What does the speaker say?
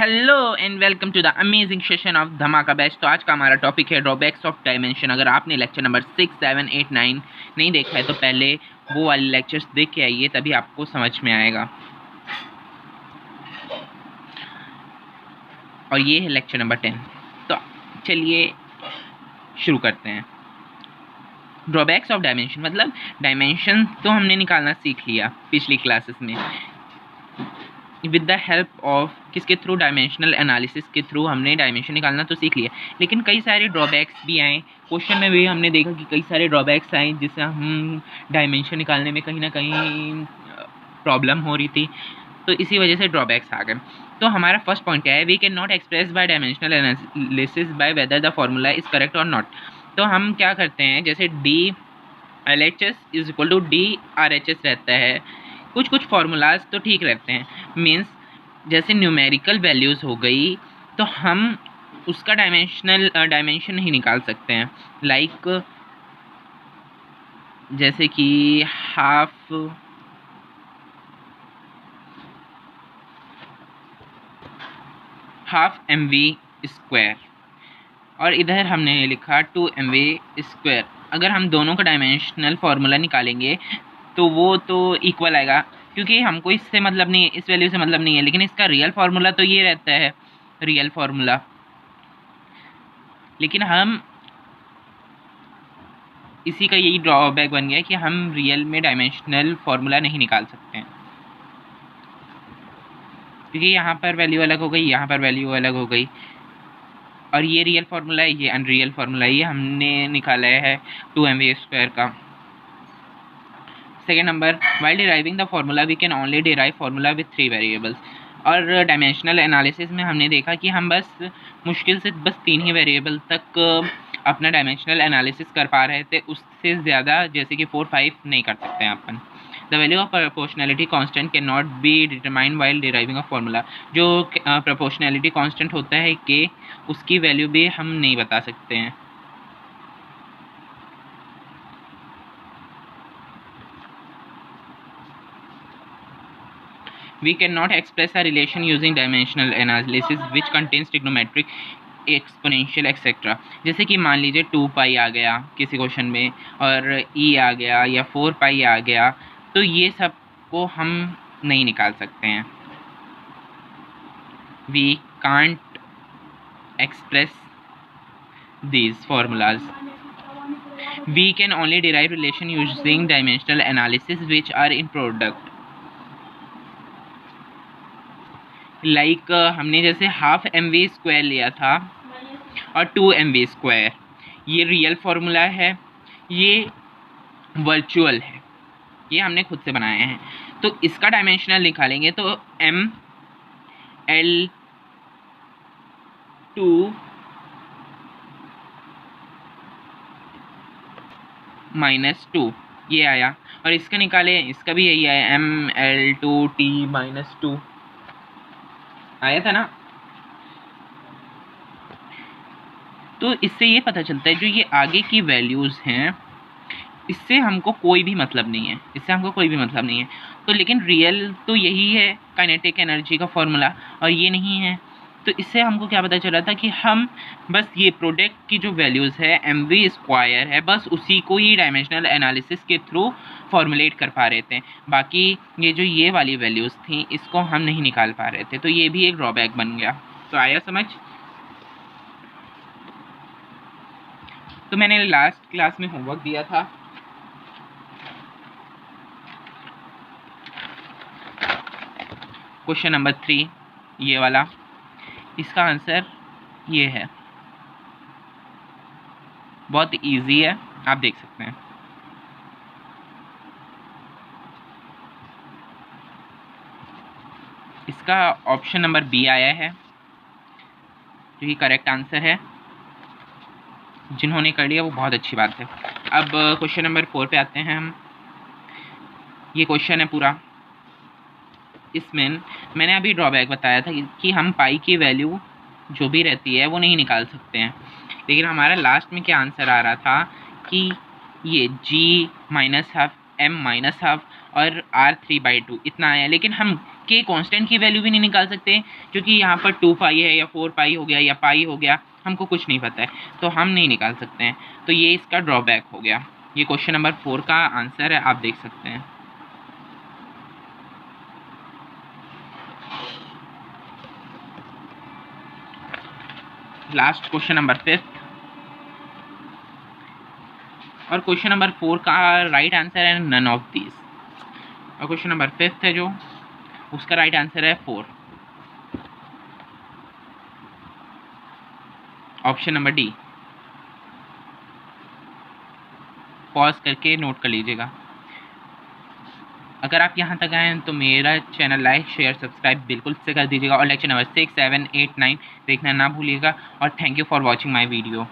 Hello and welcome to the amazing session of धमाका batch. तो आज का हमारा टॉपिक है ड्रॉबैक्स ऑफ डायमेंशन। अगर आपने लेक्चर नंबर 6, 7, 8, 9 नहीं देखा है तो पहले वो वाले लेक्चर्स देख के आइए, तभी आपको समझ में आएगा। और ये है लेक्चर नंबर 10। तो चलिए शुरू करते हैं। ड्रॉबैक्स ऑफ डायमेंशन मतलब डायमेंशन तो हमने निकालना सीख लिया पिछली क्लासेस में विद द हेल्प ऑफ किसके थ्रू, डायमेंशनल एनालिसिस के थ्रू हमने डायमेंशन निकालना तो सीख लिया। लेकिन कई सारे ड्रॉबैक्स भी आए, क्वेश्चन में भी हमने देखा कि कई सारे ड्रॉबैक्स आए जिससे हम डायमेंशन निकालने में कहीं ना कहीं प्रॉब्लम हो रही थी, तो इसी वजह से ड्रॉबैक्स आ गए। तो हमारा फर्स्ट पॉइंट क्या है, we can not express by dimensional analysis by whether the formula is correct और नॉट। तो हम क्या करते हैं, जैसे D L H S is equal to D R H S रहता है, कुछ फार्मूलाज तो ठीक रहते हैं। मीन्स जैसे न्यूमेरिकल वैल्यूज़ हो गई तो हम उसका डायमेंशन नहीं निकाल सकते हैं। लाइक जैसे कि हाफ एम वी स्क्वायर और इधर हमने लिखा 2mv²। अगर हम दोनों का डायमेंशनल फार्मूला निकालेंगे तो वो तो इक्वल आएगा, क्योंकि हमको इससे मतलब नहीं है, इस वैल्यू से मतलब नहीं है। लेकिन इसका रियल फार्मूला तो ये रहता है, रियल फार्मूला। लेकिन हम इसी का यही ड्रॉबैक बन गया कि हम रियल में डायमेंशनल फार्मूला नहीं निकाल सकते हैं, क्योंकि यहाँ पर वैल्यू अलग हो गई, यहाँ पर वैल्यू अलग हो गई। और ये रियल फार्मूला है, ये अनरियल फार्मूला है, ये हमने निकाला है 2mv² का। Second number, while deriving the formula we can only derive formula with 3 variables. और डायमेंशनल एनालिसिस में हमने देखा कि हम बस मुश्किल से बस 3 ही वेरिएबल तक अपना डायमेंशनल एनालिसिस कर पा रहे थे, उससे ज़्यादा जैसे कि 4, 5 नहीं कर सकते हैं अपन। The value of proportionality constant can not be determined while deriving a formula. जो प्रोपोर्शनैलिटी कांस्टेंट होता है कि उसकी वैल्यू भी हम नहीं बता सकते हैं। We cannot express a relation using dimensional analysis which contains trigonometric exponential etcetera. जैसे कि मान लीजिए 2 पाई आ गया किसी क्वेश्चन में, और ई आ गया या 4 पाई आ गया, तो ये सब को हम नहीं निकाल सकते हैं। We can't express these formulas. We can only derive relation using dimensional analysis which are in product. Like हमने जैसे हाफ mv² लिया था और 2mv², ये रियल फार्मूला है, ये वर्चुअल है, ये हमने खुद से बनाए हैं। तो इसका डायमेंशनल निकालेंगे तो ml2 - 2 ये आया, और इसका निकाले, इसका भी यही आया ml2t - 2 आया था ना। तो इससे ये पता चलता है जो ये आगे की वैल्यूज़ हैं इससे हमको कोई भी मतलब नहीं है, इससे हमको कोई भी मतलब नहीं है। तो लेकिन रियल तो यही है काइनेटिक एनर्जी का फॉर्मूला, और ये नहीं है। तो इससे हमको क्या पता चला था कि हम बस ये प्रोडक्ट की जो वैल्यूज़ है mv² है, बस उसी को ही डायमेंशनल एनालिसिस के थ्रू फॉर्मुलेट कर पा रहे थे। बाकी ये जो ये वाली वैल्यूज़ थी इसको हम नहीं निकाल पा रहे थे, तो ये भी एक ड्रॉबैक बन गया। तो आया समझ? तो मैंने लास्ट क्लास में होमवर्क दिया था, क्वेश्चन नंबर 3 ये वाला, इसका आंसर ये है, बहुत इजी है, आप देख सकते हैं। इसका ऑप्शन नंबर बी आया है, जो कि करेक्ट आंसर है। जिन्होंने कर लिया वो बहुत अच्छी बात है। अब क्वेश्चन नंबर 4 पे आते हैं हम। ये क्वेश्चन है पूरा, इसमें मैंने अभी ड्रॉबैक बताया था कि हम पाई की वैल्यू जो भी रहती है वो नहीं निकाल सकते हैं। लेकिन हमारा लास्ट में क्या आंसर आ रहा था कि ये g - ½ m - ½ और r3/2 इतना आया। लेकिन हम के कांस्टेंट की वैल्यू भी नहीं निकाल सकते, क्योंकि यहाँ पर 2 पाई है या 4 पाई हो गया या पाई हो गया, हमको कुछ नहीं पता है, तो हम नहीं निकाल सकते हैं। तो ये इसका ड्रॉबैक हो गया। ये क्वेश्चन नंबर 4 का आंसर है, आप देख सकते हैं। लास्ट क्वेश्चन नंबर 5, और क्वेश्चन नंबर 4 का राइट आंसर है नन ऑफ दीज, और क्वेश्चन नंबर 5 है जो उसका राइट आंसर है 4, ऑप्शन नंबर डी। पॉज करके नोट कर लीजिएगा। अगर आप यहाँ तक आए हैं तो मेरा चैनल लाइक शेयर सब्सक्राइब बिल्कुल से कर दीजिएगा, और लेक्चर नंबर 6, 7, 8, 9 देखना ना भूलिएगा। और thank you for watching my video.